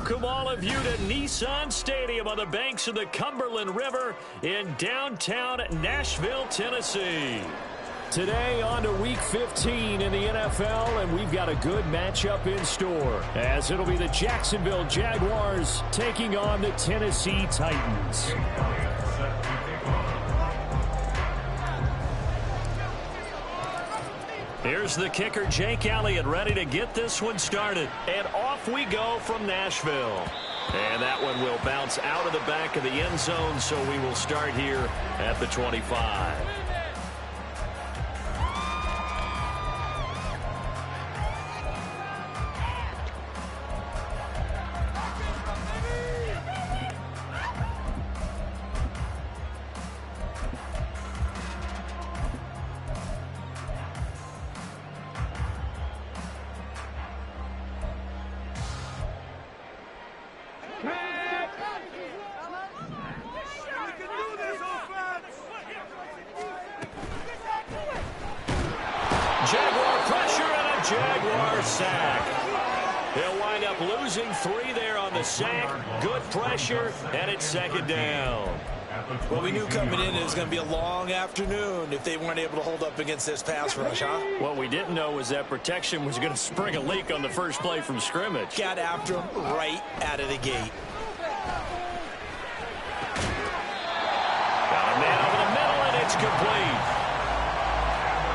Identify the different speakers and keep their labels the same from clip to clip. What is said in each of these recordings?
Speaker 1: welcome all of you to Nissan Stadium on the banks of the Cumberland River in downtown Nashville, Tennessee. Today on to Week 15 in the NFL, and we've got a good matchup in store, as it'll be the Jacksonville Jaguars taking on the Tennessee Titans. Here's the kicker, Jake Elliott, ready to get this one started. And off we go from Nashville. And that one will bounce out of the back of the end zone, so we will start here at the 25. Jaguar pressure and a Jaguar sack. They'll wind up losing 3 there on the sack. Good pressure, and it's second down.
Speaker 2: Well, we knew coming in it was going to be a long afternoon if they weren't able to hold up against this pass rush, huh?
Speaker 1: What we didn't know was that protection was going to spring a leak on the first play from scrimmage.
Speaker 2: Got after him right out of the gate.
Speaker 1: Got a man over the middle, and it's complete.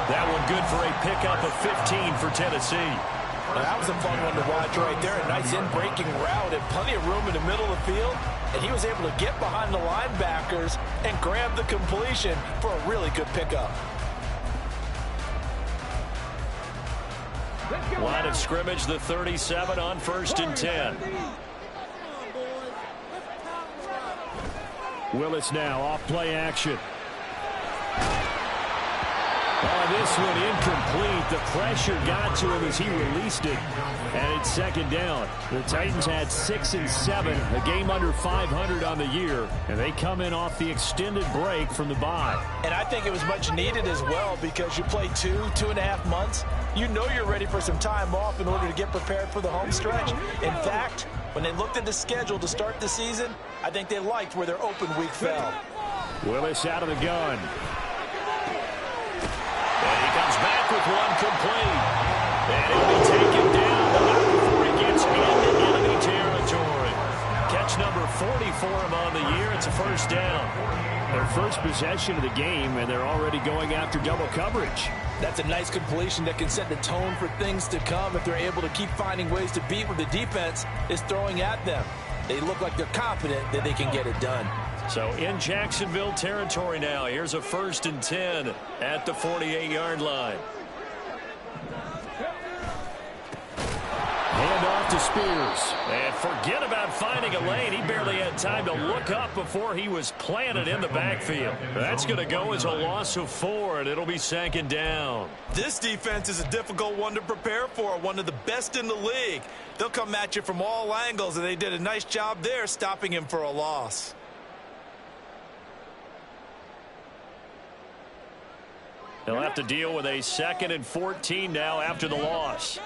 Speaker 1: That one good for a pickup of 15 for Tennessee.
Speaker 2: Well, that was a fun one to watch right there. A nice in-breaking route and plenty of room in the middle of the field. And he was able to get behind the linebackers and grab the completion for a really good pickup.
Speaker 1: Line of scrimmage, the 37 on 1st and 10. Willis now off play action. Oh, this one incomplete. The pressure got to him as he released it. And it's second down. The Titans had 6 and 7, a game under 500 on the year. And they come in off the extended break from the bye.
Speaker 2: And I think it was much needed as well because you play 2.5 months. You know you're ready for some time off in order to get prepared for the home stretch. In fact, when they looked at the schedule to start the season, I think they liked where their open week fell.
Speaker 1: Willis out of the gun. And he comes back with one complete. And he'll be taken down before he gets into enemy territory. Catch number 40 for him on the year. It's a first down. Their first possession of the game, and they're already going after double coverage.
Speaker 2: That's a nice completion that can set the tone for things to come if they're able to keep finding ways to beat what the defense is throwing at them. They look like they're confident that they can get it done.
Speaker 1: So in Jacksonville territory now. Here's a 1st and 10 at the 48-yard line. Hand off to Spears. And forget about finding a lane. He barely had time to look up before he was planted in the backfield. That's going to go as a loss of 4, and it'll be second down.
Speaker 2: This defense is a difficult one to prepare for, one of the best in the league. They'll come at you from all angles, and they did a nice job there stopping him for a loss.
Speaker 1: They'll have to deal with a 2nd and 14 now after the loss.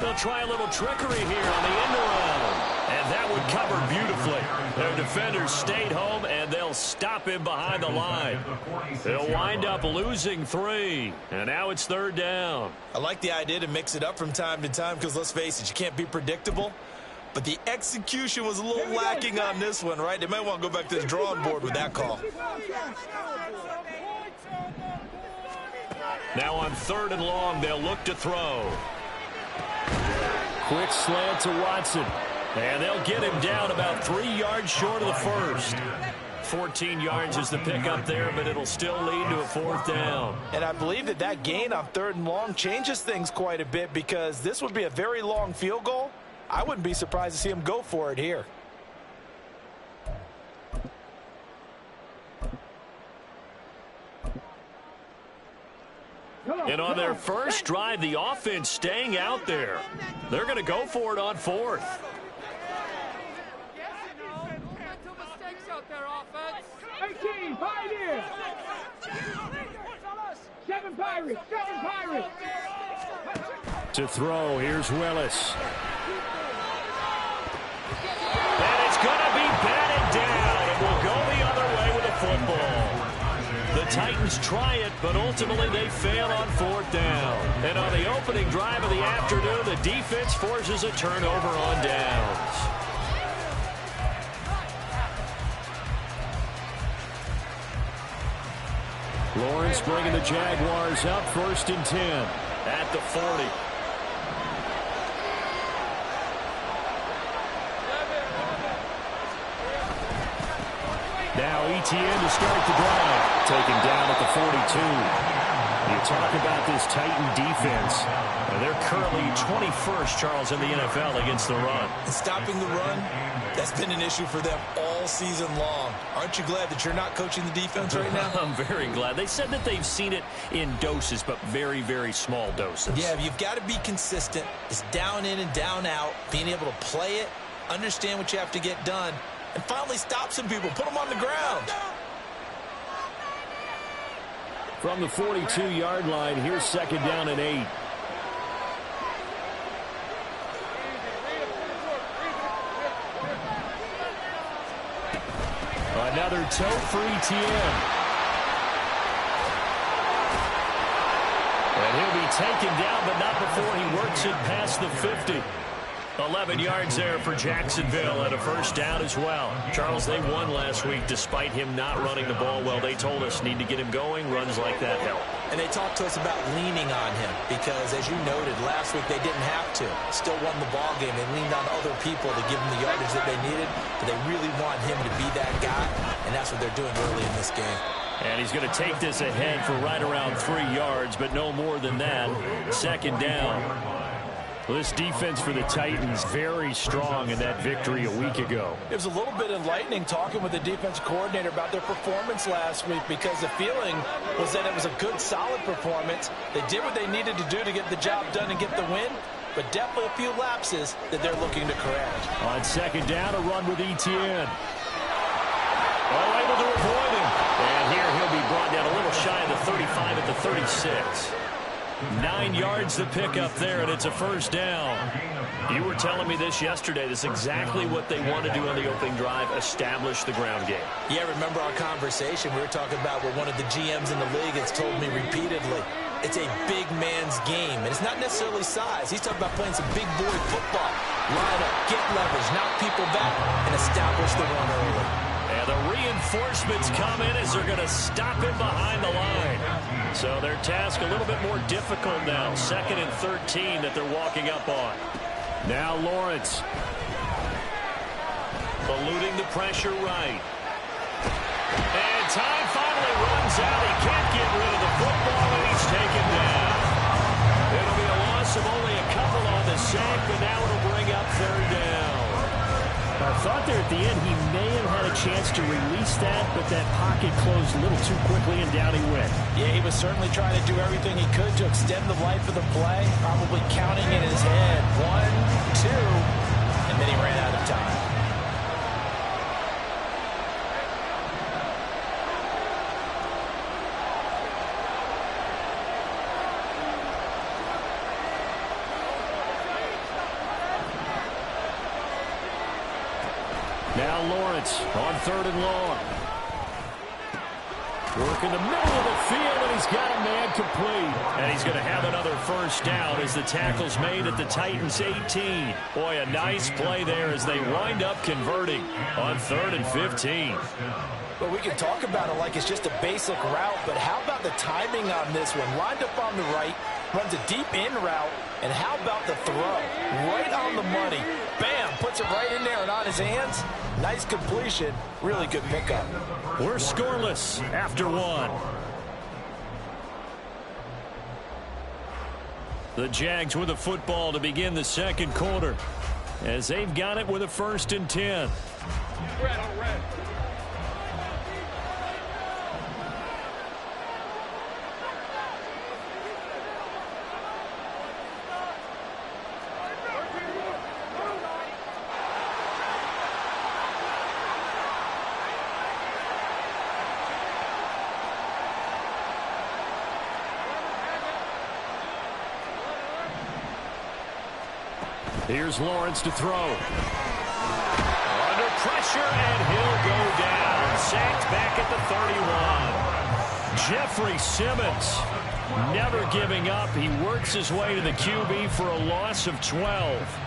Speaker 1: They'll try a little trickery here on the end around. And that would cover beautifully. Their defenders stayed home, and they'll stop him behind the line. They'll wind up losing 3. And now it's 3rd down.
Speaker 2: I like the idea to mix it up from time to time because, let's face it, you can't be predictable. But the execution was a little lacking on this one, right? They might want to go back to the drawing board with that call.
Speaker 1: Now on 3rd and long, they'll look to throw. Quick slant to Watson. And they'll get him down about 3 yards short of the first. 14 yards is the pickup there, but it'll still lead to a 4th down.
Speaker 2: And I believe that that gain on 3rd and long changes things quite a bit because this would be a very long field goal. I wouldn't be surprised to see him go for it here.
Speaker 1: And on their first drive, the offense staying out there. They're going to go for it on 4th. To throw, here's Willis. And it's going to be batted down, and will go the other way with a football. The Titans try it, but ultimately they fail on 4th down. And on the opening drive of the afternoon, the defense forces a turnover on downs. Lawrence bringing the Jaguars up, 1st and 10 at the 40. Now ETN to start the drive. Taken down at the 42. You talk about this Titan defense. They're currently 21st, Charles, in the NFL against the run.
Speaker 2: And stopping the run, that's been an issue for them all season long. Aren't you glad that you're not coaching the defense right now?
Speaker 1: I'm very glad. They said that they've seen it in doses, but very, very small doses.
Speaker 2: Yeah, you've got to be consistent. It's down in and down out. Being able to play it, understand what you have to get done, and finally stop some people. Put them on the ground.
Speaker 1: From the 42-yard line, here's 2nd down and 8. Another toe for ETN. And he'll be taken down, but not before he works it past the 50. 11 yards there for Jacksonville and a 1st down as well. Charles, they won last week despite him not running the ball well. They told us need to get him going. Runs like that help.
Speaker 2: And they talked to us about leaning on him because, as you noted, last week they didn't have to. Still won the ball game. They leaned on other people to give them the yardage that they needed, but they really want him to be that guy, and that's what they're doing early in this game.
Speaker 1: And he's going to take this ahead for right around 3 yards, but no more than that. 2nd down. Well, this defense for the Titans very strong in that victory a week ago.
Speaker 2: It was a little bit enlightening talking with the defense coordinator about their performance last week because the feeling was that it was a good, solid performance. They did what they needed to do to get the job done and get the win, but definitely a few lapses that they're looking to correct.
Speaker 1: On 2nd down, a run with ETN. Well, able to avoid him. And here he'll be brought down a little shy of the 35 at the 36. 9 yards to pick up there, and it's a 1st down. You were telling me this yesterday. This is exactly what they want to do on the opening drive, establish the ground game.
Speaker 2: Yeah, remember our conversation? We were talking about what one of the GMs in the league has told me repeatedly. It's a big man's game, and it's not necessarily size. He's talking about playing some big boy football. Line up, get leverage, knock people back, and establish the run early.
Speaker 1: And the reinforcements come in as they're going to stop him behind the line. So their task a little bit more difficult now. 2nd and 13 that they're walking up on. Now Lawrence. Eluding the pressure right. And time finally runs out. He can't get rid of the football, and he's taken down. It'll be a loss of only a couple on the sack, but now it'll bring up 3rd down. I thought there at the end he may have had a chance to release that, but that pocket closed a little too quickly, and down he went.
Speaker 2: Yeah, he was certainly trying to do everything he could to extend the life of the play, probably counting in his head 1, 2, and then he ran out of time.
Speaker 1: Now Lawrence on 3rd and long. Work in the middle of the field, and he's got a man complete. And he's going to have another 1st down as the tackle's made at the Titans 18. Boy, a nice play there as they wind up converting on 3rd and 15.
Speaker 2: Well, we can talk about it like it's just a basic route, but how about the timing on this one? Lined up on the right, runs a deep in route, and how about the throw? Right on the money. Bam, puts it right in there and on his hands. Nice completion. Really good pickup.
Speaker 1: We're scoreless after 1. The Jags with a football to begin the 2nd quarter as they've got it with a 1st and 10.
Speaker 3: Red on red.
Speaker 1: Here's Lawrence to throw. Under pressure, and he'll go down. Sacked back at the 31. Jeffrey Simmons never giving up. He works his way to the QB for a loss of 12.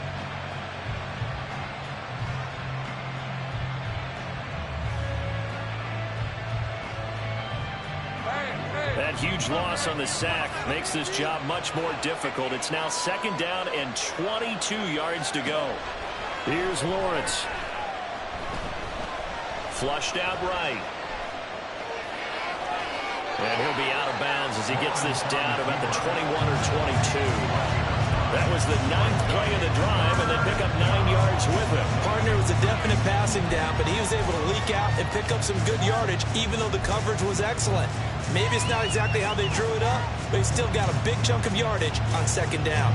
Speaker 1: That huge loss on the sack makes this job much more difficult. It's now 2nd down and 22 yards to go. Here's Lawrence. Flushed out right. And he'll be out of bounds as he gets this down about the 21 or 22. That was the 9th play of the drive, and they pick up 9 yards with him.
Speaker 2: Partner was a definite passing down, but he was able to leak out and pick up some good yardage, even though the coverage was excellent. Maybe it's not exactly how they drew it up, but he still got a big chunk of yardage on 2nd down.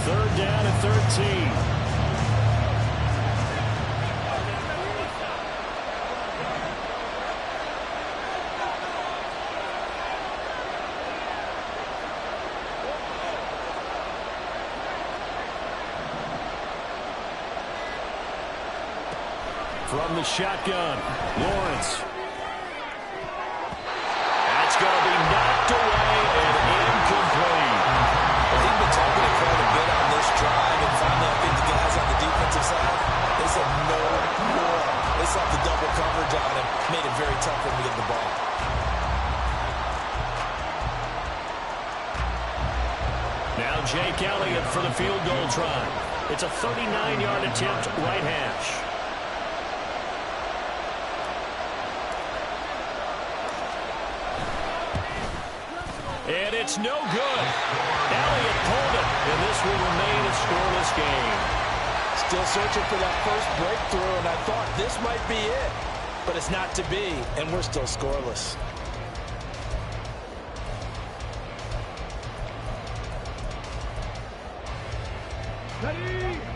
Speaker 1: 3rd down and 13. From the shotgun, Lawrence. That's going to be knocked away and incomplete.
Speaker 2: I think we're talking quite a bit on this drive, and finally I think the guys on the defensive side, they said no more. They saw the double coverage on him, made it very tough for him to get the ball.
Speaker 1: Now Jake Elliott for the field goal try. It's a 39-yard attempt, right hash. And it's no good. Elliott pulled it, and this will remain a scoreless game.
Speaker 2: Still searching for that first breakthrough, and I thought this might be it. But it's not to be, and we're still scoreless.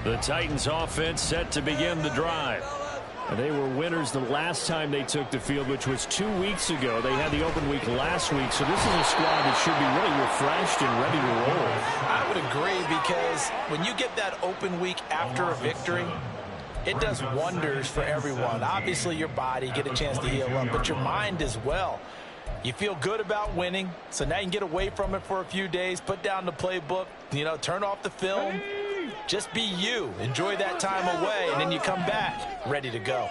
Speaker 1: The Titans offense set to begin the drive. And they were winners the last time they took the field, which was 2 weeks ago. They had the open week last week, so this is a squad that should be really refreshed and ready to roll.
Speaker 2: I would agree, because when you get that open week after a victory, it does wonders for everyone. Obviously, your body, get a chance to heal up, but your mind as well. You feel good about winning, so now you can get away from it for a few days, put down the playbook, turn off the film. Just be you. Enjoy that time away, and then you come back ready to go.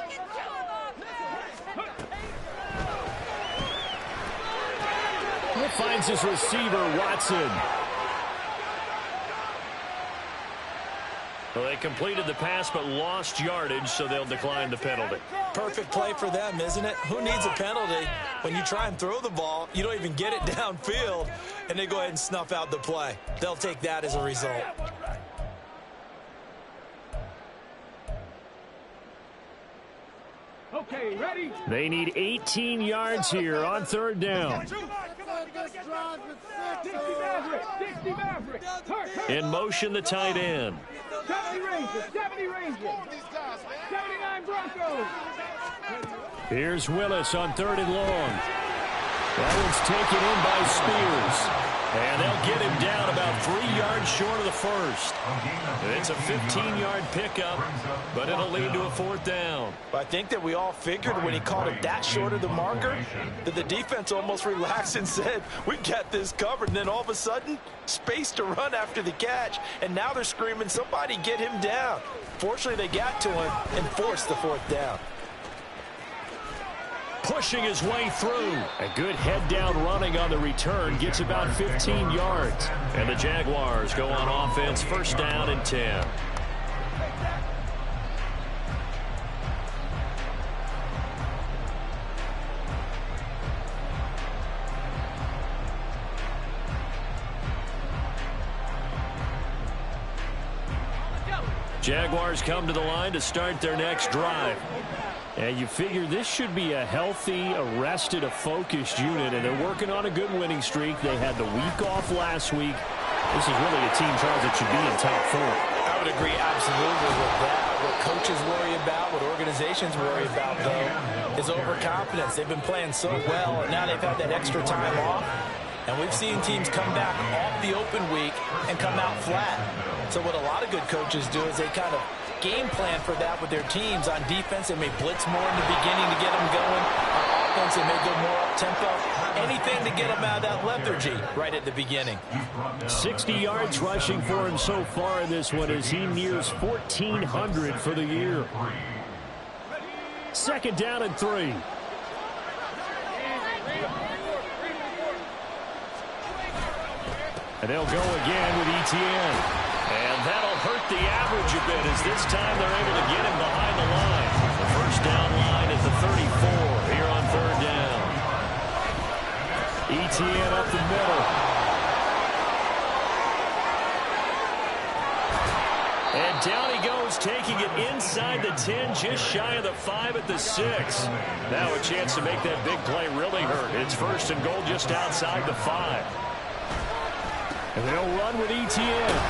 Speaker 1: He finds his receiver, Watson. Well, they completed the pass but lost yardage, so they'll decline the penalty.
Speaker 2: Perfect play for them, isn't it? Who needs a penalty? When you try and throw the ball, you don't even get it downfield, and they go ahead and snuff out the play. They'll take that as a result.
Speaker 3: Okay, ready?
Speaker 1: They need 18 yards here on 3rd down. In motion, the tight end.
Speaker 3: 70 Rangers, 70 Rangers. 79 Broncos.
Speaker 1: Here's Willis on 3rd and long. That one's taken in by Spears. And they'll get him down about 3 yards short of the first. It's a 15-yard pickup, but it'll lead to a 4th down.
Speaker 2: I think that we all figured when he called it that short of the marker that the defense almost relaxed and said, we got this covered. And then all of a sudden, space to run after the catch. And now they're screaming, somebody get him down. Fortunately, they got to him and forced the 4th down.
Speaker 1: Pushing his way through. A good head-down running on the return. Gets about 15 yards. And the Jaguars go on offense, 1st down and 10. Jaguars come to the line to start their next drive. And you figure this should be a healthy, a focused unit, and they're working on a good winning streak. They had the week off last week. This is really a team, Charles, that should be in top 4.
Speaker 2: I would agree absolutely with that. What coaches worry about, what organizations worry about, though, is overconfidence. They've been playing so well, and now they've had that extra time off. And we've seen teams come back off the open week and come out flat. So what a lot of good coaches do is they kind of game plan for that with their teams. On defense, they may blitz more in the beginning to get them going. On offense, they may go more up-tempo. Anything to get them out of that lethargy right at the beginning.
Speaker 1: 60 yards rushing for him so far in this one as he nears 1,400 for the year. Second down and 3. And they'll go again with Etienne. And that'll hurt the average a bit as this time they're able to get him behind the line. The first down line at the 34 here on third down. Etienne up the middle. And down he goes, taking it inside the 10, just shy of the 5 at the 6. Now a chance to make that big play really hurt. It's first and goal just outside the 5. And they'll run with Etienne.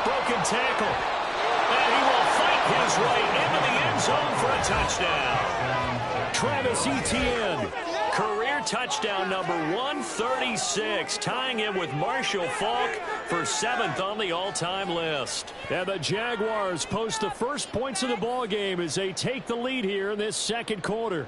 Speaker 1: Broken tackle. And he will fight his way into the end zone for a touchdown. Travis Etienne. Career touchdown number 136. Tying him with Marshall Faulk for 7th on the all-time list. And the Jaguars post the first points of the ball game as they take the lead here in this second quarter.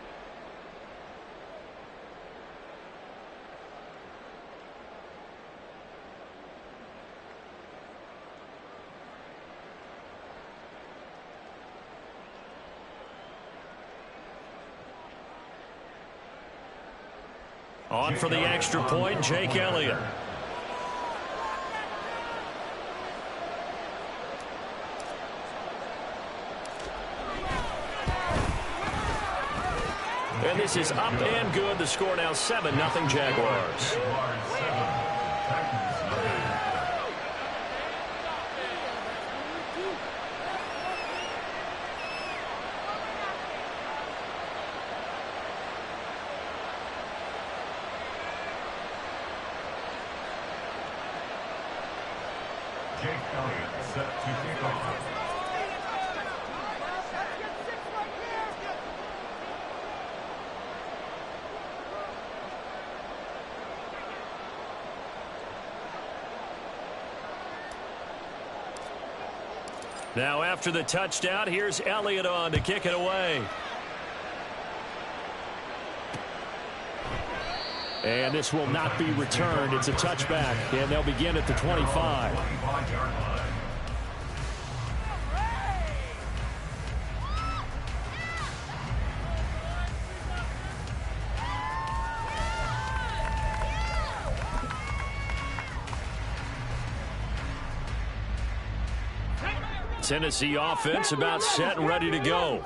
Speaker 1: On for the extra point, Jake Elliott. And this is up and good. The score now 7-0 Jaguars. Now after the touchdown, here's Elliott on to kick it away. And this will not be returned. It's a touchback, and they'll begin at the 25. Tennessee offense about set and ready to go.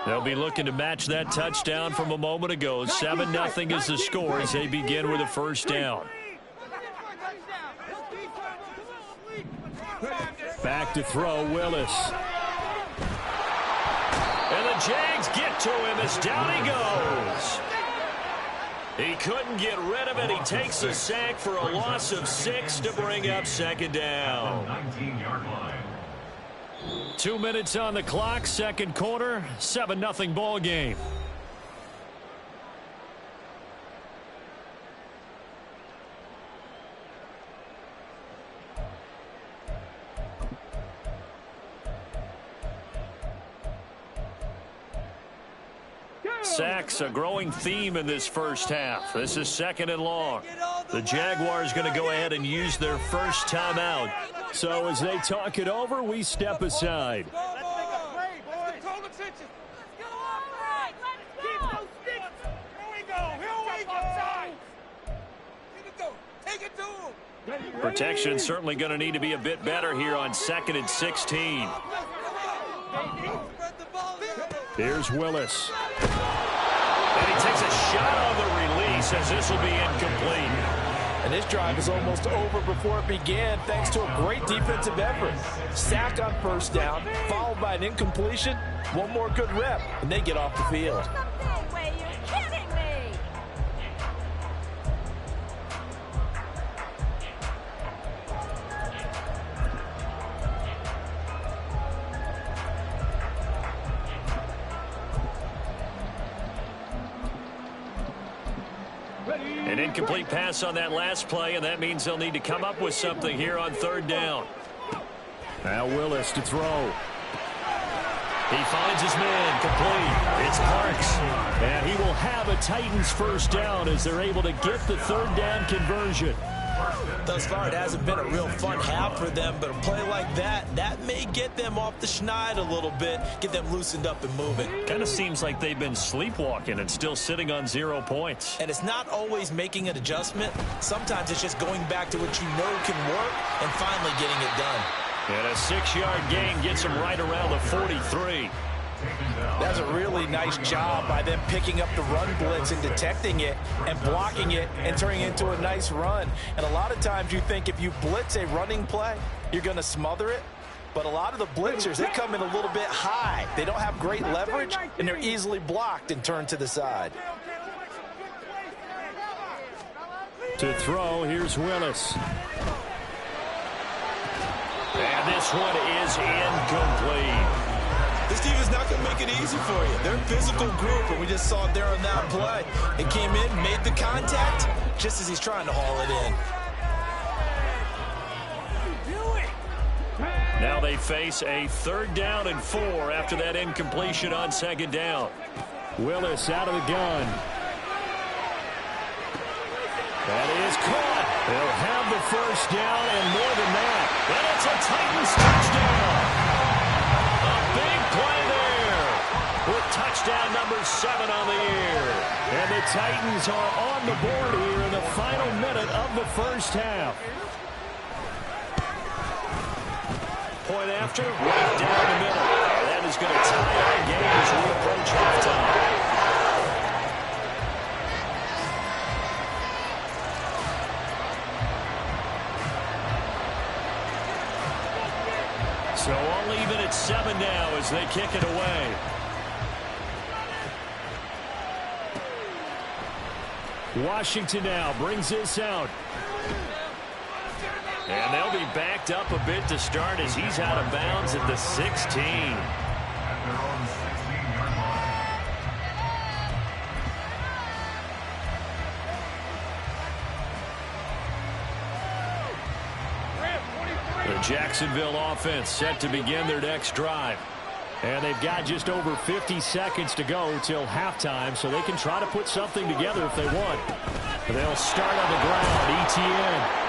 Speaker 1: They'll be looking to match that touchdown from a moment ago. 7-0 is the score as they begin with a first down. Back to throw, Willis. And the Jags get to him as down he goes. He couldn't get rid of it. He takes a sack for a loss of 6 to bring up second down. 19-yard line. 2 minutes on the clock, second quarter, 7-0 ball game. Sacks, a growing theme in this first half. This is second and long. The Jaguars going to go ahead and use their first timeout. So as they talk it over, we step aside. Protection certainly going to need to be a bit better here on 2nd and 16. Here's Willis. And he takes a shot on the release as this will be incomplete.
Speaker 2: And this drive is almost over before it began thanks to a great defensive effort. Sack on first down, followed by an incompletion. One more good rep, and they get off the field.
Speaker 1: An incomplete pass on that last play, and that means they'll need to come up with something here on third down. Now Willis to throw. He finds his man, complete. It's Parks. And he will have a Titans first down as they're able to get the third down conversion.
Speaker 2: Thus far, it hasn't been a real fun half for them, but a play like that may get them off the schneid a little bit, get them loosened up and moving.
Speaker 1: Kind of seems like they've been sleepwalking and still sitting on 0 points.
Speaker 2: And it's not always making an adjustment. Sometimes it's just going back to what you know can work and finally getting it done.
Speaker 1: And a 6-yard gain gets them right around the 43.
Speaker 2: That's a really nice job by them picking up the run blitz and detecting it and blocking it and turning it into a nice run. And a lot of times you think if you blitz a running play, you're going to smother it. But a lot of the blitzers, they come in a little bit high. They don't have great leverage, and they're easily blocked and turned to the side.
Speaker 1: To throw, here's Willis. And this one is incomplete.
Speaker 2: This team is not going to make it easy for you. They're a physical group, and we just saw it there on that play. It came in, made the contact, just as he's trying to haul it in.
Speaker 1: Now they face a 3rd down and 4 after that incompletion on 2nd down. Willis out of the gun. That is caught. They'll have the first down and more than that. And it's a Titans touchdown. A big play there with touchdown number 7 on the year. And the Titans are on the board here in the final minute of the first half. Point after, right down the middle. That is going to tie our game as we approach halftime. So all even at 7 now as they kick it away. Washington now brings this out. And they'll be backed up a bit to start as he's out of bounds at the 16. The Jacksonville offense set to begin their next drive. And they've got just over 50 seconds to go till halftime, so they can try to put something together if they want. They'll start on the ground, ETN.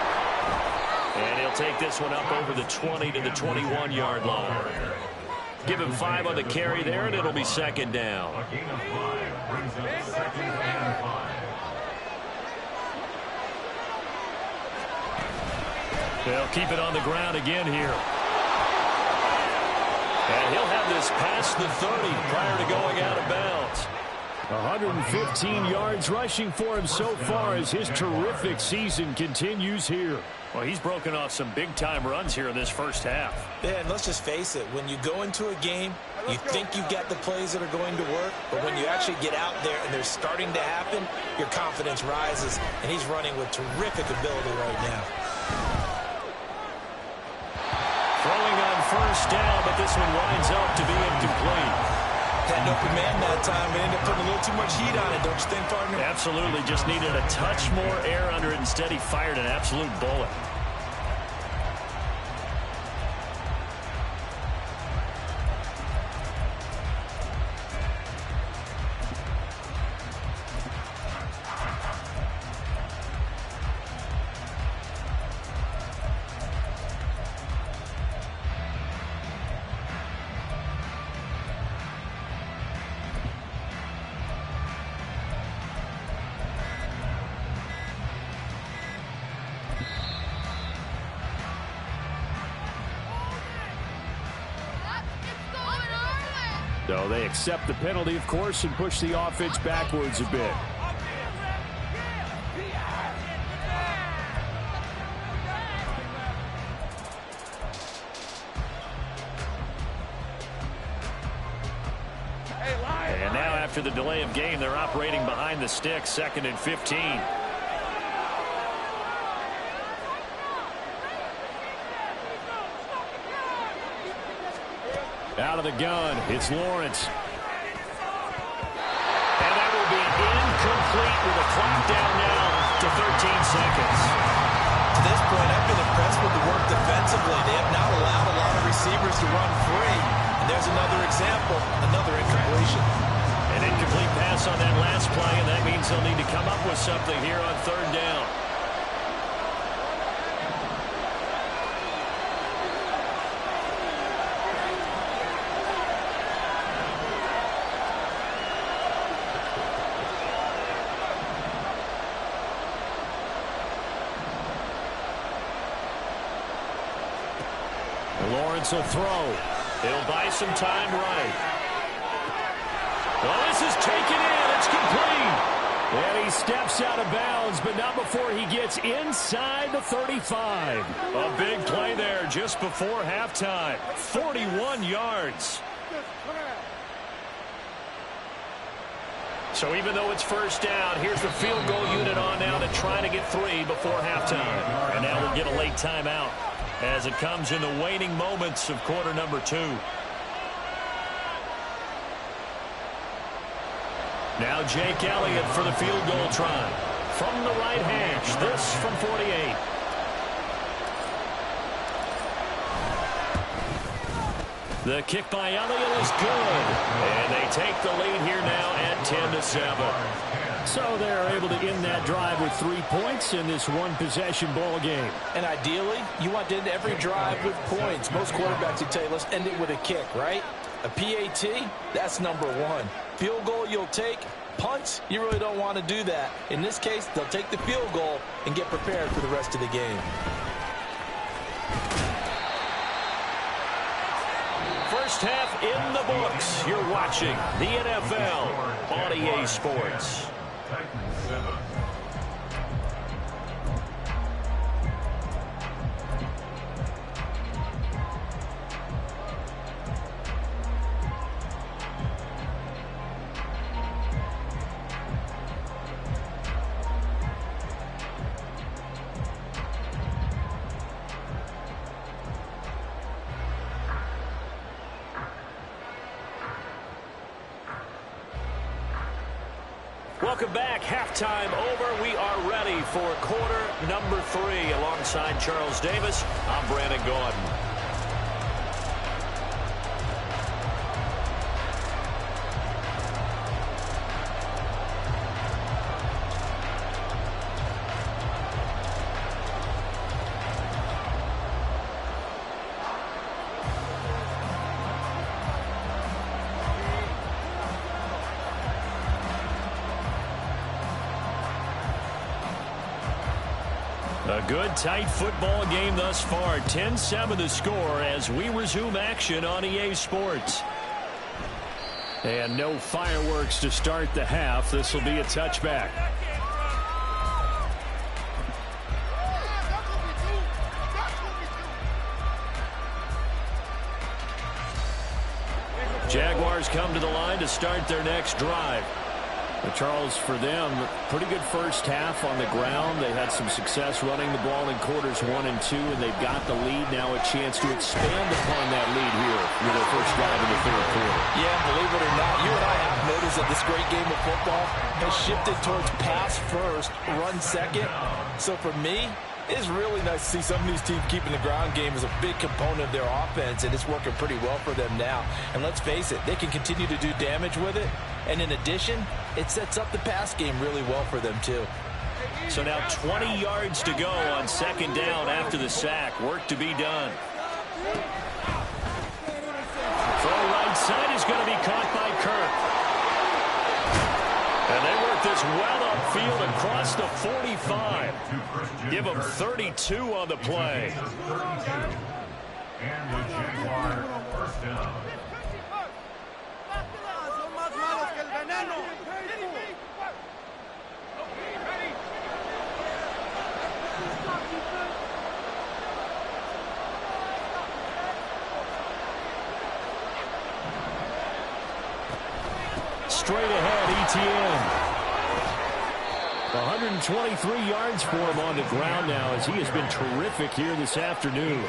Speaker 1: And he'll take this one up over the 20 to the 21-yard line. Give him 5 on the carry there, and it'll be 2nd down. They'll keep it on the ground again here. And he'll have this past the 30 prior to going out of bounds. 115 yards rushing for him so far as his terrific season continues here. Well, he's broken off some big-time runs here in this first half.
Speaker 2: Yeah, and let's just face it. When you go into a game, you think you've got the plays that are going to work, but when you actually get out there and they're starting to happen, your confidence rises, and he's running with terrific ability right now.
Speaker 1: Throwing on first down, but this one winds up to be incomplete.
Speaker 2: Had an open man that time, but ended up putting a little too much heat on it, don't you think, partner?
Speaker 1: Absolutely. Just needed a touch more air under it. Instead, he fired an absolute bullet. So they accept the penalty, of course, and push the offense backwards a bit. And now after the delay of game, they're operating behind the sticks, 2nd and 15. Out of the gun, it's Lawrence. And that will be incomplete with a clock down now to 13 seconds.
Speaker 2: To this point, I've been impressed with the work defensively. They have not allowed a lot of
Speaker 1: third down. Lawrence will throw. He'll buy some time right. Well, this is taken in. It's complete. And he steps out of bounds, but not before he gets inside the 35. A big play there just before halftime. 41 yards. So even though it's first down, here's the field goal unit on now to try to get 3 before halftime. And now we'll get a late timeout as it comes in the waning moments of quarter number 2. Now Jake Elliott for the field goal try. From the right hash, this from 48. The kick by Elliott is good. And they take the lead here now at 10-7. So they're able to end that drive with 3 points in this one-possession ball game.
Speaker 2: And ideally, you want to end every drive with points. Most quarterbacks would tell you, let's end it with a kick, right? A PAT, that's number 1. Field goal you'll take. Punts, you really don't want to do that. In this case, they'll take the field goal and get prepared for the rest of the game.
Speaker 1: First half in the books. You're watching the NFL on EA Sports. Welcome back. Halftime over. We are ready for quarter number 3. Alongside Charles Davis, I'm Brandon Gaudin. A good, tight football game thus far. 10-7 the score as we resume action on EA Sports. And no fireworks to start the half. This will be a touchback. Jaguars come to the line to start their next drive. But Charles, for them, pretty good first half on the ground. They had some success running the ball in quarters 1 and 2, and they've got the lead now, a chance to expand upon that lead here with their first drive in the third quarter.
Speaker 2: Yeah, believe it or not, you and I have noticed that this great game of football has shifted towards pass first, run second. So for me, it's really nice to see some of these teams keeping the ground game as a big component of their offense, and it's working pretty well for them now. And let's face it, they can continue to do damage with it. And in addition, it sets up the pass game really well for them, too.
Speaker 1: So now 20 yards to go on second down after the sack. Work to be done. Throw right side is going to be caught by Kirk. And they work this well upfield across the 45. Give them 32 on the play.
Speaker 4: And the Jaguar first down.
Speaker 1: Straight ahead, ETN. 123 yards for him on the ground now as he has been terrific here this afternoon.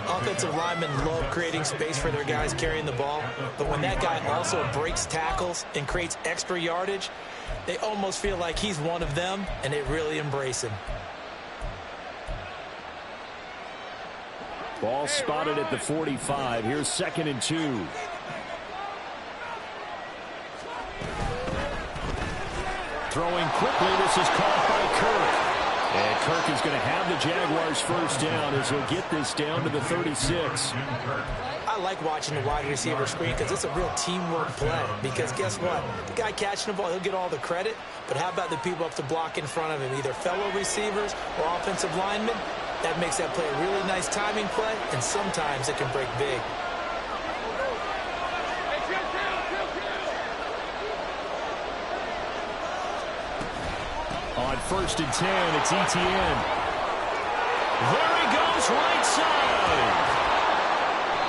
Speaker 5: Offensive linemen love creating space for their guys carrying the ball, but when that guy also breaks tackles and creates extra yardage, they almost feel like he's one of them, and they really embrace him.
Speaker 1: Ball spotted at the 45. Here's 2nd and 2. Throwing quickly, this is caught by Kirk. And Kirk is going to have the Jaguars first down as he'll get this down to the 36.
Speaker 5: I like watching the wide receiver screen because it's a real teamwork play. Because guess what? The guy catching the ball, he'll get all the credit. But how about the people up to block in front of him, either fellow receivers or offensive linemen? That makes that play a really nice timing play, and sometimes it can break big.
Speaker 1: On 1st and 10, it's Etienne. There he goes, right side.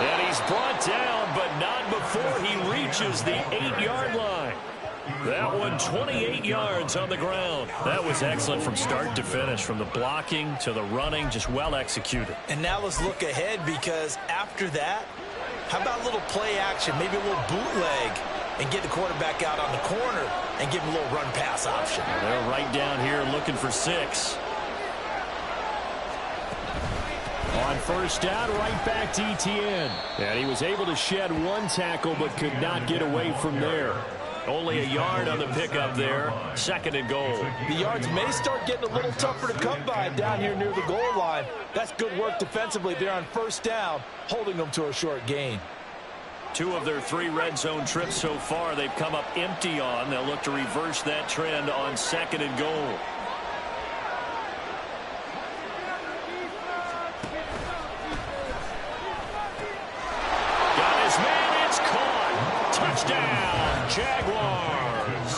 Speaker 1: And he's brought down, but not before he reaches the 8-yard line. That one, 28 yards on the ground. That was excellent from start to finish, from the blocking to the running, just well executed.
Speaker 5: And now let's look ahead, because after that, how about a little play action, maybe a little bootleg, and get the quarterback out on the corner and give him a little run-pass option.
Speaker 1: They're right down here looking for 6. On 1st down, right back to Etienne. And he was able to shed 1 tackle, but could not get away from there. Only a yard on the pickup there. 2nd and goal.
Speaker 2: The yards may start getting a little tougher to come by down here near the goal line. That's good work defensively there on 1st down, holding them to a short gain.
Speaker 1: 2 of their 3 red zone trips so far they've come up empty on. They'll look to reverse that trend on 2nd and goal. Got his man, it's caught. Touchdown, Jaguars.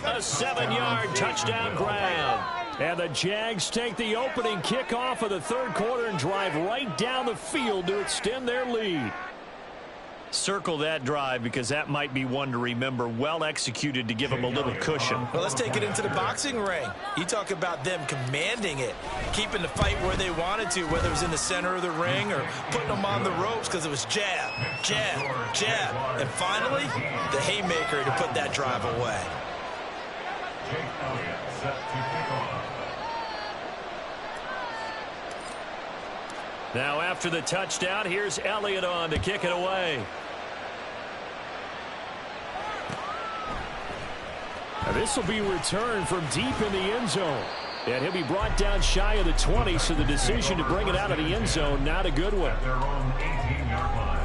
Speaker 1: A 7-yard touchdown grab. And the Jags take the opening kickoff of the 3rd quarter and drive right down the field to extend their lead. Circle that drive, because that might be one to remember. Well executed to give them a little cushion.
Speaker 5: Well, let's take it into the boxing ring. You talk about them commanding it, keeping the fight where they wanted to, whether it was in the center of the ring or putting them on the ropes, because it was jab, jab, jab. And finally, the haymaker to put that drive away.
Speaker 1: Now after the touchdown, here's Elliott on to kick it away. Now this will be returned from deep in the end zone. And he'll be brought down shy of the 20, so the decision to bring it out of the end zone, not a good one.
Speaker 4: Their own 18-yard line.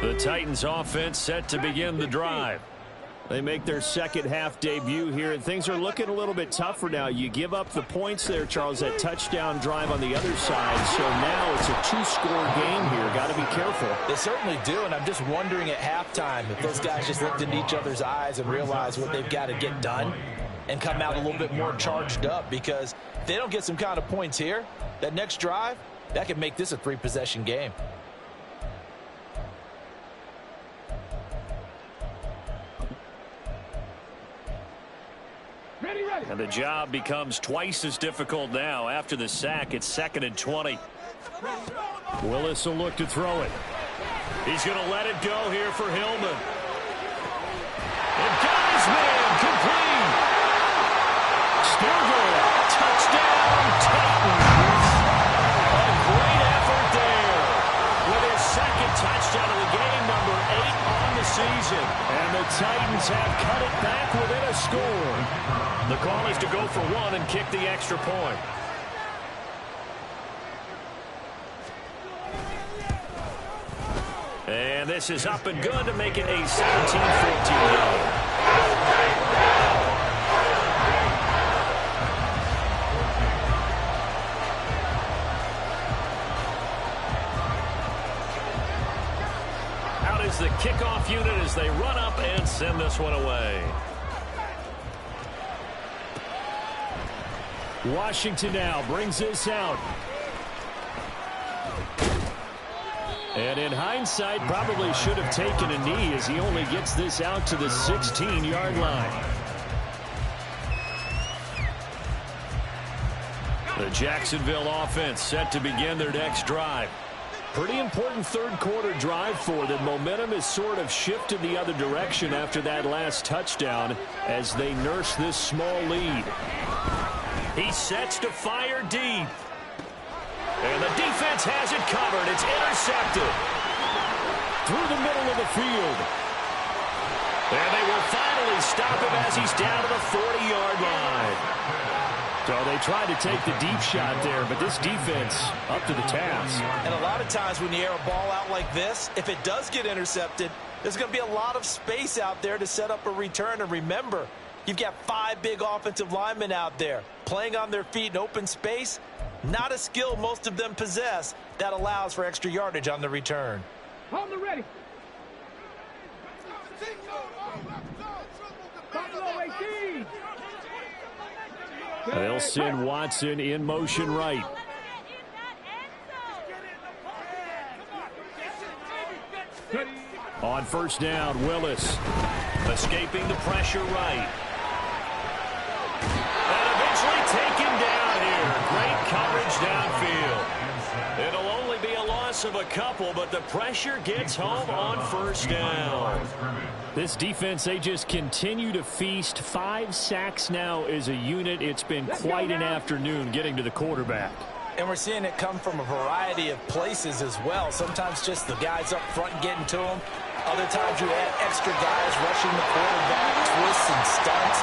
Speaker 1: The Titans offense set to begin the drive. They make their 2nd half debut here, and things are looking a little bit tougher now. You give up the points there, Charles, that touchdown drive on the other side. So now it's a 2-score game here. Got to be careful.
Speaker 2: They certainly do, and I'm just wondering at halftime if those guys just looked into each other's eyes and realized what they've got to get done and come out a little bit more charged up, because if they don't get some kind of points here, that next drive, that could make this a 3-possession game.
Speaker 1: And the job becomes twice as difficult now. After the sack, it's 2nd and 20. Willis will look to throw it. He's going to let it go here for Hillman. And got his man complete. Still going. Touchdown, Titans. A great effort there. With his 2nd touchdown of the game, number 8 on the season. And the Titans have cut it back within a score. The call is to go for 1 and kick the extra point. And this is up and good to make it a 17-14 game. Out is the kickoff unit as they run up and send this one away. Washington now brings this out. And in hindsight, probably should have taken a knee, as he only gets this out to the 16-yard line. The Jacksonville offense set to begin their next drive. Pretty important third quarter drive for them. Momentum has sort of shifted the other direction after that last touchdown as they nurse this small lead. He sets to fire deep. And the defense has it covered. It's intercepted. Through the middle of the field. And they will finally stop him as he's down to the 40-yard line. So they tried to take the deep shot there, but this defense up to the task.
Speaker 2: And a lot of times when you air a ball out like this, if it does get intercepted, there's going to be a lot of space out there to set up a return. And remember, you've got 5 big offensive linemen out there playing on their feet in open space. Not a skill most of them possess that allows for extra yardage on the return.
Speaker 3: On the ready.
Speaker 1: They'll send Watson in motion right. On first down, Willis. Escaping the pressure right. And eventually taken down here. Great coverage downfield. It'll only be a loss of a couple, but the pressure gets home on first down. This defense, they just continue to feast. 5 sacks now as a unit. It's been quite an afternoon getting to the quarterback.
Speaker 2: And we're seeing it come from a variety of places as well. Sometimes just the guys up front getting to them. Other times you add extra guys rushing the quarterback, twists and stunts.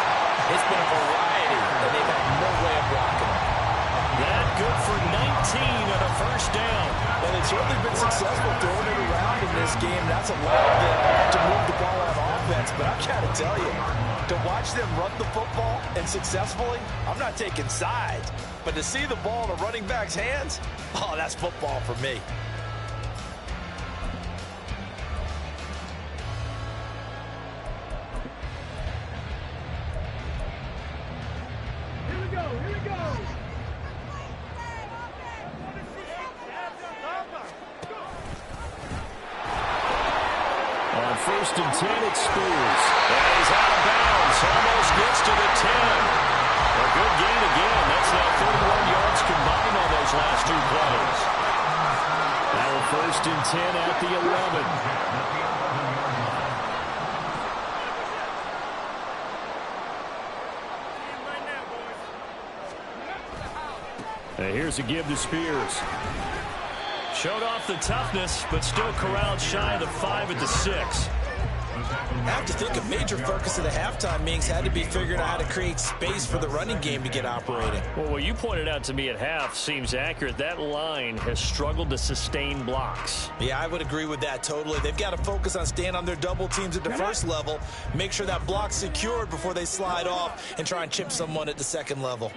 Speaker 2: It's been a variety, and they've had no way of blocking them.
Speaker 1: That good for 19 on a first down.
Speaker 2: And they've certainly been successful throwing it around in this game. That's allowed them to move the ball on offense. But I've got to tell you, to watch them run the football and successfully, I'm not taking sides. But to see the ball in a running back's hands, oh, that's football for me.
Speaker 3: Here we go. Here we go.
Speaker 1: On first and 10, it's Spears. And he's out of bounds. Almost gets to the 10. A good gain again. That's now 31 yards combined on those last 2 plays. Now first and 10 at the 11. And here's a give to Spears. Showed off the toughness, but still corralled shy of the 5 at the 6.
Speaker 2: I have to think a major focus of the halftime meetings had to be figuring out how to create space for the running game to get operating.
Speaker 1: Well, what you pointed out to me at half seems accurate. That line has struggled to sustain blocks.
Speaker 2: Yeah, I would agree with that totally. They've got to focus on staying on their double teams at the first level, make sure that block's secured before they slide off and try and chip someone at the second level.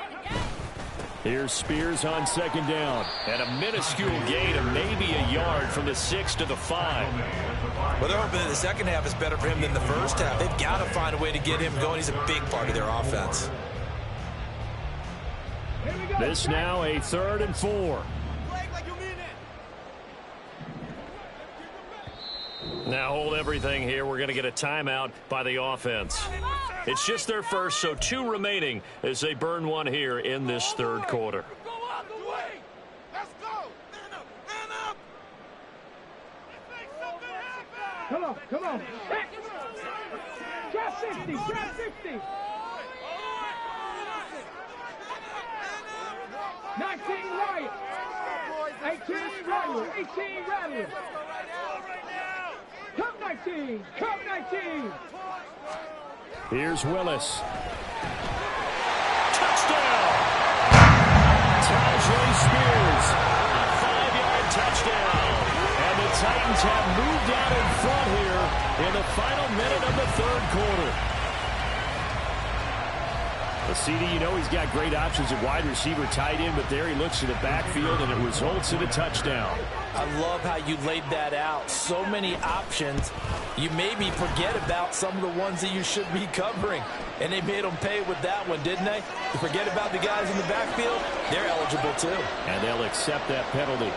Speaker 1: Here's Spears on second down. And a minuscule gain of maybe a yard from the 6 to the 5.
Speaker 2: Well, they're hoping that the second half is better for him than the first half. They've got to find a way to get him going. He's a big part of their offense.
Speaker 1: This now a 3rd and 4. Now hold everything here. We're going to get a timeout by the offense. It's just their first, so 2 remaining as they burn one here in this third quarter.
Speaker 3: Come on, come on. Trap 60, trap 60. 19 Riot. 18 Rattler, 18 Rattler. Come 19, come 19.
Speaker 1: Here's Willis. Touchdown! Tajay Spears. A 5-yard touchdown. And the Titans have moved out in front here in the final minute of the third quarter. The CD, you know he's got great options at wide receiver, tight end, but there he looks to the backfield, and it results in a touchdown.
Speaker 2: I love how you laid that out. So many options. You maybe forget about some of the ones that you should be covering. And they made them pay with that one, didn't they? You forget about the guys in the backfield, they're eligible too.
Speaker 1: And they'll accept that penalty.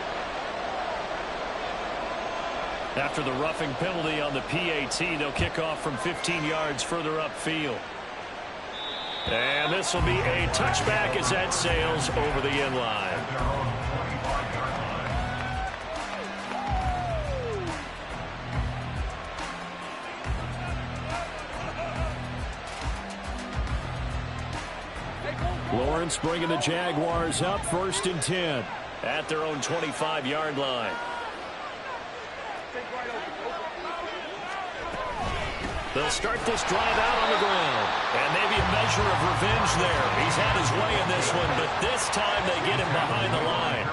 Speaker 1: After the roughing penalty on the PAT, they'll kick off from 15 yards further upfield. And this will be a touchback as that sails over the end line. Lawrence bringing the Jaguars up 1st and 10 at their own 25-yard line. They'll start this drive out on the ground. And maybe a measure of revenge there. He's had his way in this one, but this time they get him behind the line.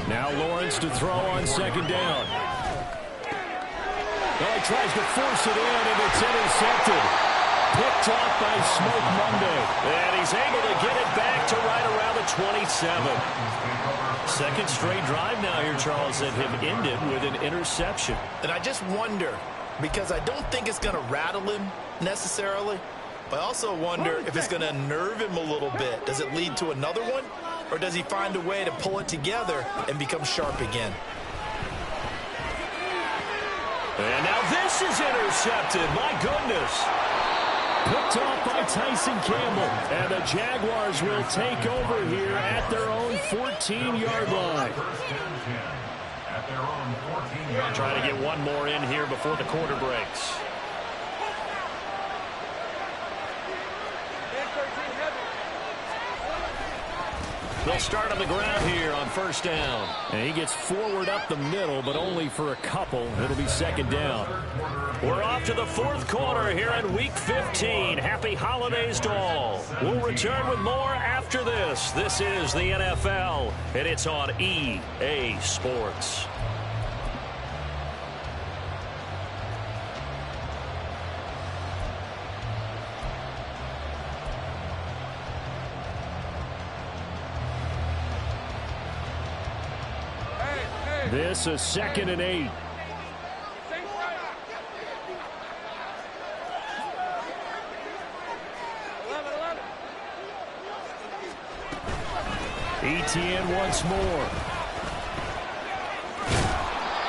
Speaker 1: Now Lawrence to throw on 2nd down. Well, he tries to force it in, and it's intercepted. Picked off by Smoke Monday. And he's able to get it back to right around the 27. Second straight drive now here, Charles, that have ended with an interception.
Speaker 5: And I just wonder, because I don't think it's going to rattle him necessarily, but I also wonder if it's going to unnerve him a little bit. Does it lead to another one, or does he find a way to pull it together and become sharp again?
Speaker 1: And now this is intercepted. My goodness. Picked off by Tyson Campbell. And the Jaguars will take over here at their own 14-yard line. Try to get one more in here before the quarter breaks. They'll start on the ground here on 1st down. And he gets forward up the middle, but only for a couple. It'll be 2nd down. We're off to the 4th quarter here in Week 15. Happy holidays to all. We'll return with more after this. This is the NFL, and it's on EA Sports. This is 2nd and 8. Etienne once more.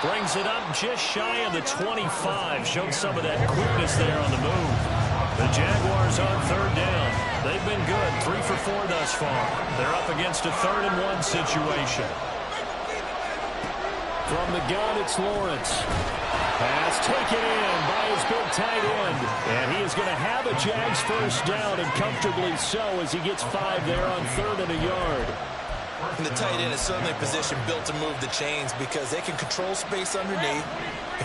Speaker 1: Brings it up just shy of the 25. Showed some of that quickness there on the move. The Jaguars on 3rd down. They've been good, 3 for 4 thus far. They're up against a 3rd and 1 situation. From the gun, it's Lawrence. Pass taken in by his big tight end. And he is going to have a Jags 1st down, and comfortably so, as he gets 5 there on 3rd and a yard.
Speaker 5: And the tight end is certainly a position built to move the chains because they can control space underneath.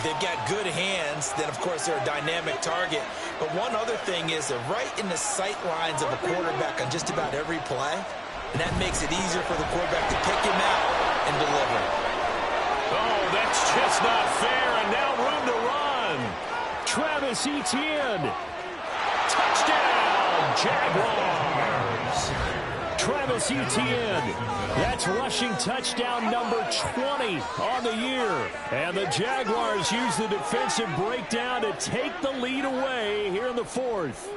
Speaker 5: If they've got good hands, then, of course, they're a dynamic target. But one other thing is they're right in the sight lines of a quarterback on just about every play. And that makes it easier for the quarterback to pick him out and deliver.
Speaker 1: Oh, that's just not fair, and now room to run. Travis Etienne. Touchdown, Jaguars. Travis Etienne. That's rushing touchdown number 20 on the year. And the Jaguars use the defensive breakdown to take the lead away here in the 4th.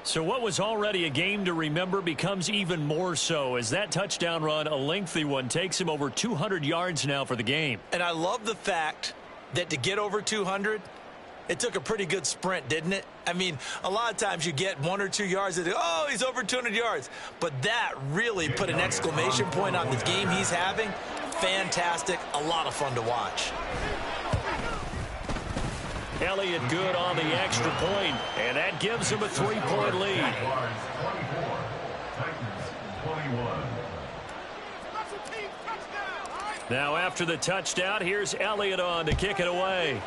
Speaker 1: So what was already a game to remember becomes even more so as that touchdown run, a lengthy one, takes him over 200 yards now for the game.
Speaker 5: And I love the fact that to get over 200, it took a pretty good sprint, didn't it? I mean, a lot of times you get 1 or 2 yards and oh, he's over 200 yards. But that really put an exclamation point on the game he's having. Fantastic. A lot of fun to watch.
Speaker 1: Elliott good on the extra point, and that gives him a 3-point lead. Now after the touchdown, here's Elliott on to kick it away.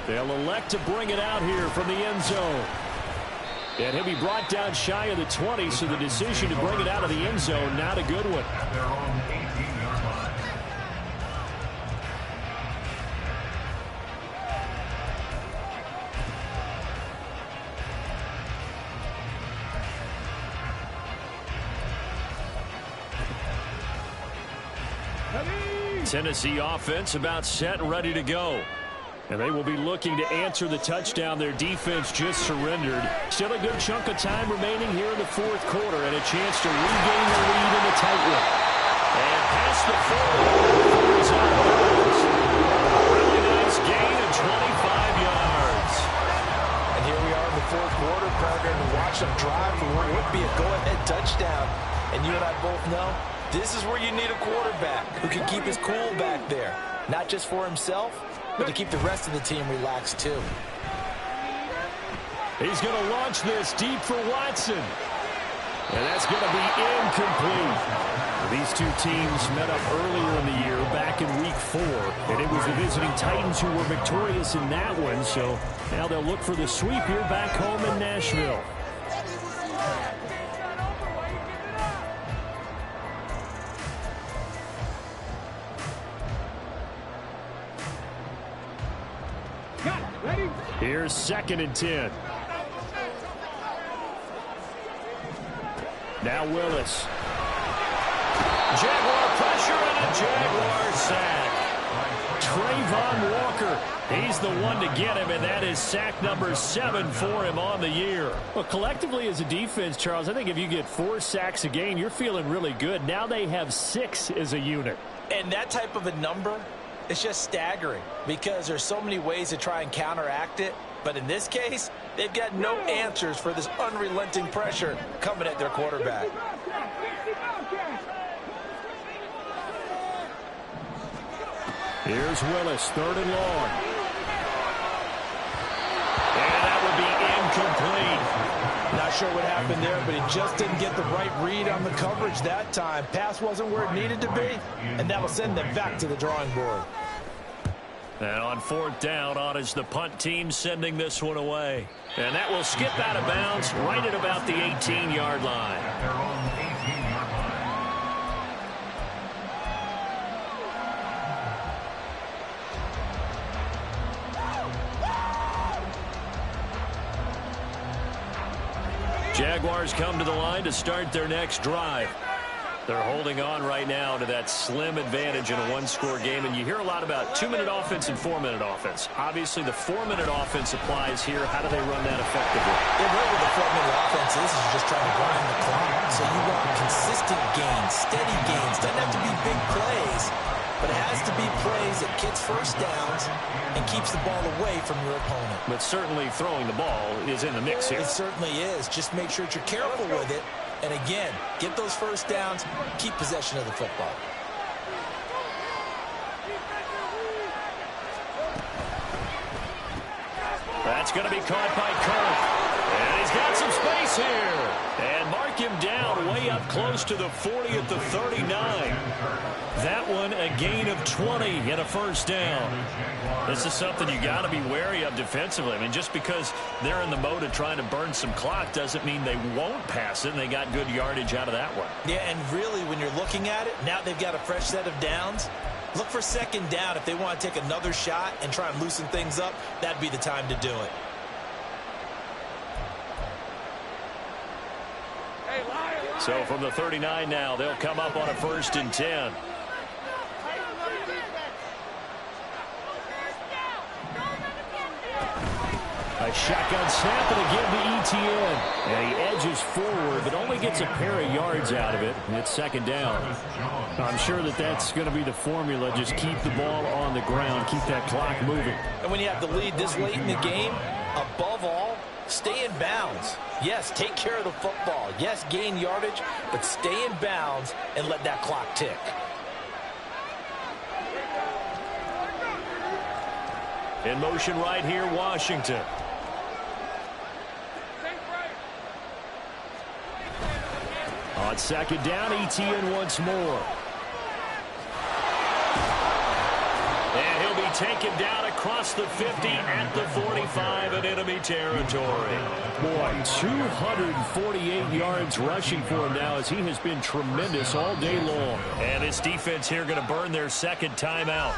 Speaker 1: They'll elect to bring it out here from the end zone. And he'll be brought down shy of the 20, so the decision to bring it out of the end zone, not a good one. Tennessee offense about set and ready to go. And they will be looking to answer the touchdown their defense just surrendered. Still a good chunk of time remaining here in the 4th quarter and a chance to regain the lead in the tight one. And past the 40. Really nice gain of 25 yards.
Speaker 5: And here we are in the 4th quarter, partner, and watch them drive for what would be a go-ahead touchdown. And you and I both know this is where you need a quarterback who can keep his cool back there.
Speaker 2: not just for himself, but to keep the rest of the team relaxed too.
Speaker 1: He's going to launch this deep for Watson. And that's going to be incomplete. These two teams met up earlier in the year, back in Week 4. And it was the visiting Titans who were victorious in that one. So now they'll look for the sweep here back home in Nashville. Here's 2nd and 10. Now Willis. Jaguar pressure and a Jaguar sack. Trayvon Walker, he's the one to get him, and that is sack number 7 for him on the year. Well, collectively as a defense, Charles, I think if you get 4 sacks a game, you're feeling really good. Now they have 6 as a unit.
Speaker 2: And that type of a number, it's just staggering because there's so many ways to try and counteract it. But in this case, they've got no answers for this unrelenting pressure coming at their quarterback.
Speaker 1: Here's Willis, 3rd and long. And that would be incomplete.
Speaker 2: Not sure what happened there, but he just didn't get the right read on the coverage that time. Pass wasn't where it needed to be, and that will send them back to the drawing board.
Speaker 1: And on 4th down, on is the punt team sending this one away. And that will skip out of bounds right at about the 18-yard line.
Speaker 4: Their own 18-yard line.
Speaker 1: Jaguars come to the line to start their next drive. They're holding on right now to that slim advantage in a one-score game, and you hear a lot about 2-minute offense and 4-minute offense. Obviously, the 4-minute offense applies here. How do they run that effectively?
Speaker 2: They're right with the 4-minute offense. This is just trying to grind the clock. So you want consistent gains, steady gains. Doesn't have to be big plays, but it has to be plays that gets first downs and keeps the ball away from your opponent.
Speaker 1: But certainly throwing the ball is in the mix here.
Speaker 2: It certainly is. Just make sure that you're careful with it. And again, get those first downs, keep possession of the football.
Speaker 1: That's going to be caught by Kirk. And he's got some space here. And mark him down way up close to the 40 at the 39. That one a gain of 20 and a first down. This is something you got to be wary of defensively. I mean, just because they're in the mode of trying to burn some clock doesn't mean they won't pass it, and they got good yardage out of that one.
Speaker 2: Yeah, and really, when you're looking at it, now they've got a fresh set of downs. Look for 2nd down. If they want to take another shot and try and loosen things up, that'd be the time to do it.
Speaker 1: So from the 39 now, they'll come up on a 1st and 10. A shotgun snap and again to ETN. And he edges forward, but only gets a pair of yards out of it. And it's 2nd down. I'm sure that that's going to be the formula. Just keep the ball on the ground. Keep that clock moving.
Speaker 2: And when you have the lead this late in the game, above all, stay in bounds. Yes, take care of the football. Yes, gain yardage, but stay in bounds and let that clock tick.
Speaker 1: In motion right here, Washington. On 2nd down, ETN once more. And he'll be taken down across the 50 at the 45 in enemy territory. Boy, 248 yards rushing for him now as he has been tremendous all day long. And this defense here going to burn their 2nd timeout.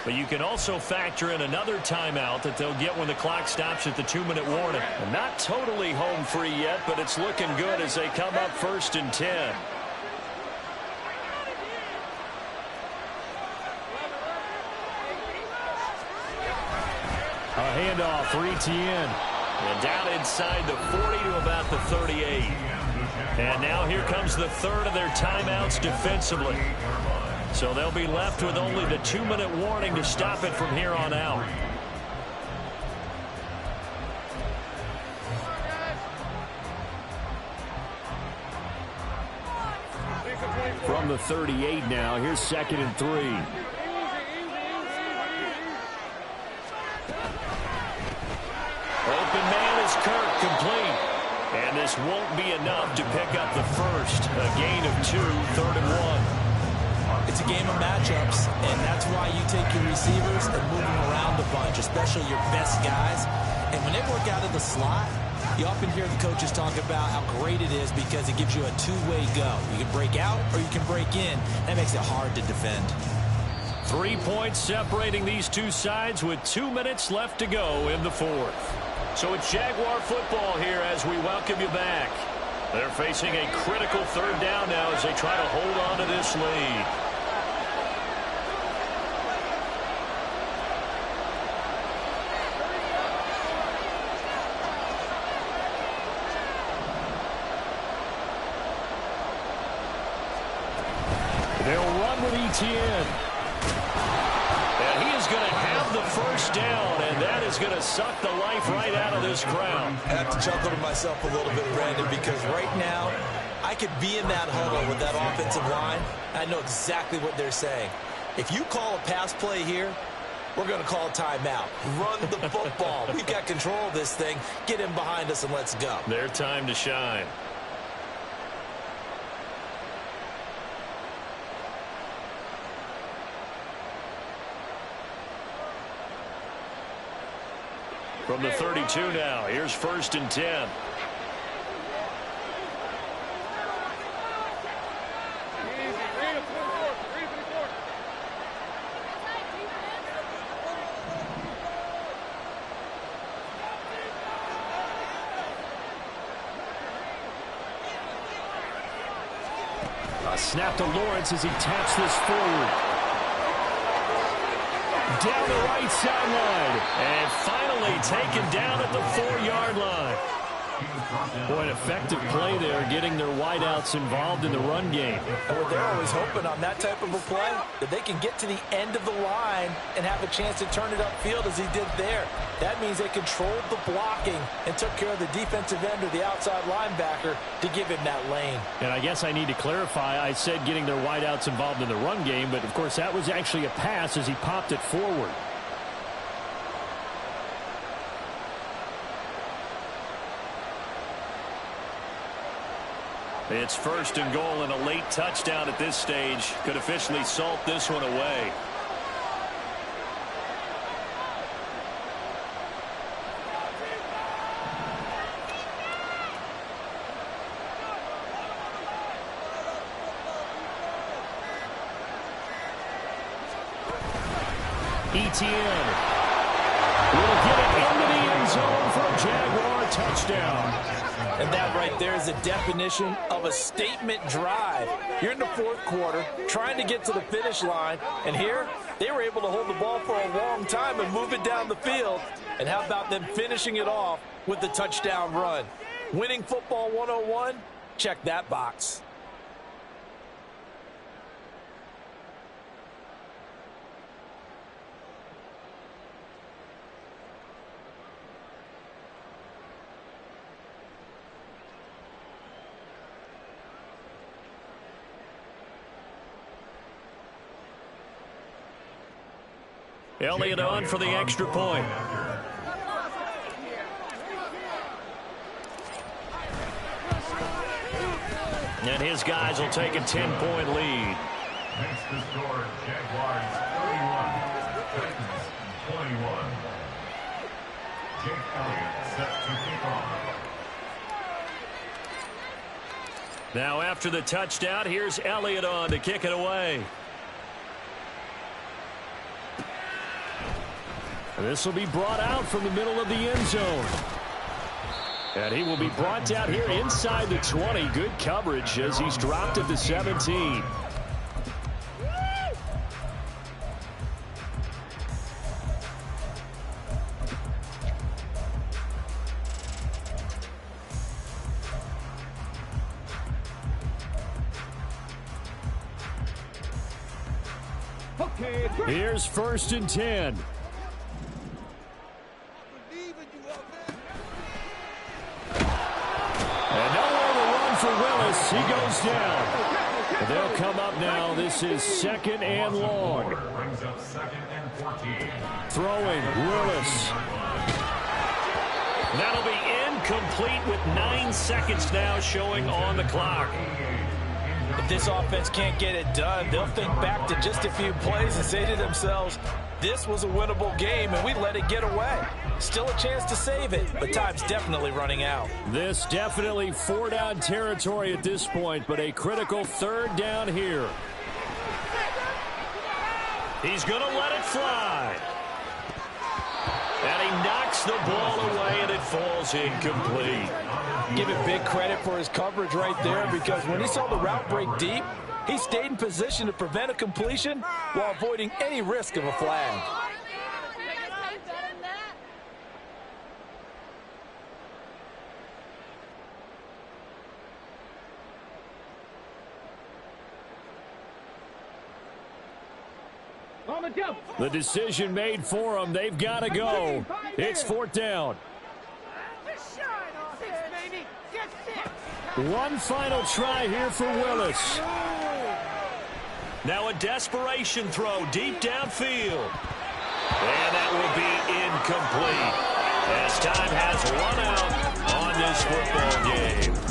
Speaker 1: But you can also factor in another timeout that they'll get when the clock stops at the 2-minute warning. And not totally home free yet, but it's looking good as they come up 1st and 10. A handoff for ETN. And down inside the 40 to about the 38. And now here comes the 3rd of their timeouts defensively. So they'll be left with only the 2-minute warning to stop it from here on out. From the 38 now, here's 2nd and 3. Complete. And this won't be enough to pick up the first. A gain of 2, 3rd and 1.
Speaker 5: It's a game of matchups, and that's why you take your receivers and move them around a bunch, especially your best guys. And when they work out of the slot, you often hear the coaches talk about how great it is because it gives you a two-way go. You can break out or you can break in. That makes it hard to defend.
Speaker 1: 3 points separating these two sides with 2 minutes left to go in the fourth. So it's Jaguar football here as we welcome you back. They're facing a critical 3rd down now as they try to hold on to this lead. They'll run with Etienne. And he is going to have the first down, and that is going to suck the life right out of this crowd.
Speaker 5: I have to chuckle to myself a little bit, Brandon, because right now I could be in that huddle with that offensive line. I know exactly what they're saying. If you call a pass play here, we're going to call a timeout. Run the football. We've got control of this thing. Get in behind us and let's go.
Speaker 1: Their time to shine. From the 32 now, here's 1st and 10. A snap to Lawrence as he taps this forward. Down the right sideline. And finally taken down at the 4-yard line. Boy, an effective play there, getting their wideouts involved in the run game.
Speaker 5: Well, they're always hoping on that type of a play that they can get to the end of the line and have a chance to turn it upfield as he did there. That means they controlled the blocking and took care of the defensive end or the outside linebacker to give him that lane.
Speaker 1: And I guess I need to clarify, I said getting their wideouts involved in the run game, but of course that was actually a pass as he popped it forward. It's 1st and goal, and a late touchdown at this stage could officially salt this one away. Etienne will get it into the end zone for a Jaguar touchdown.
Speaker 5: And that right there is a definition of a statement drive. You're in the 4th quarter, trying to get to the finish line, and here they were able to hold the ball for a long time and move it down the field. And how about them finishing it off with the touchdown run? Winning football 101? Check that box.
Speaker 1: Elliott on for the extra point. And his guys will take a 10-point lead.
Speaker 4: Makes the score Jaguars 31, Titans 21. Jake Elliott set to kick off.
Speaker 1: Now after the touchdown, here's Elliott on to kick it away. This will be brought out from the middle of the end zone. And he will be brought down here inside the 20. Good coverage as he's dropped at the 17. Here's 1st and 10. He goes down. They'll come up now. This is 2nd and long.
Speaker 4: Brings up 2nd and 14.
Speaker 1: Throwing, Willis. That'll be incomplete with 9 seconds now showing on the clock.
Speaker 2: If this offense can't get it done, they'll think back to just a few plays and say to themselves, this was a winnable game and we let it get away. Still a chance to save it, but time's definitely running out.
Speaker 1: This definitely 4-down territory at this point, but a critical 3rd down here. He's going to let it fly. And he knocks the ball away, and it falls incomplete.
Speaker 2: Give it big credit for his coverage right there, because when he saw the route break deep, he stayed in position to prevent a completion while avoiding any risk of a flag.
Speaker 1: The decision made for them. They've got to go. It's 4th down. One final try here for Willis. Now a desperation throw deep downfield. And that will be incomplete as time has run out on this football game.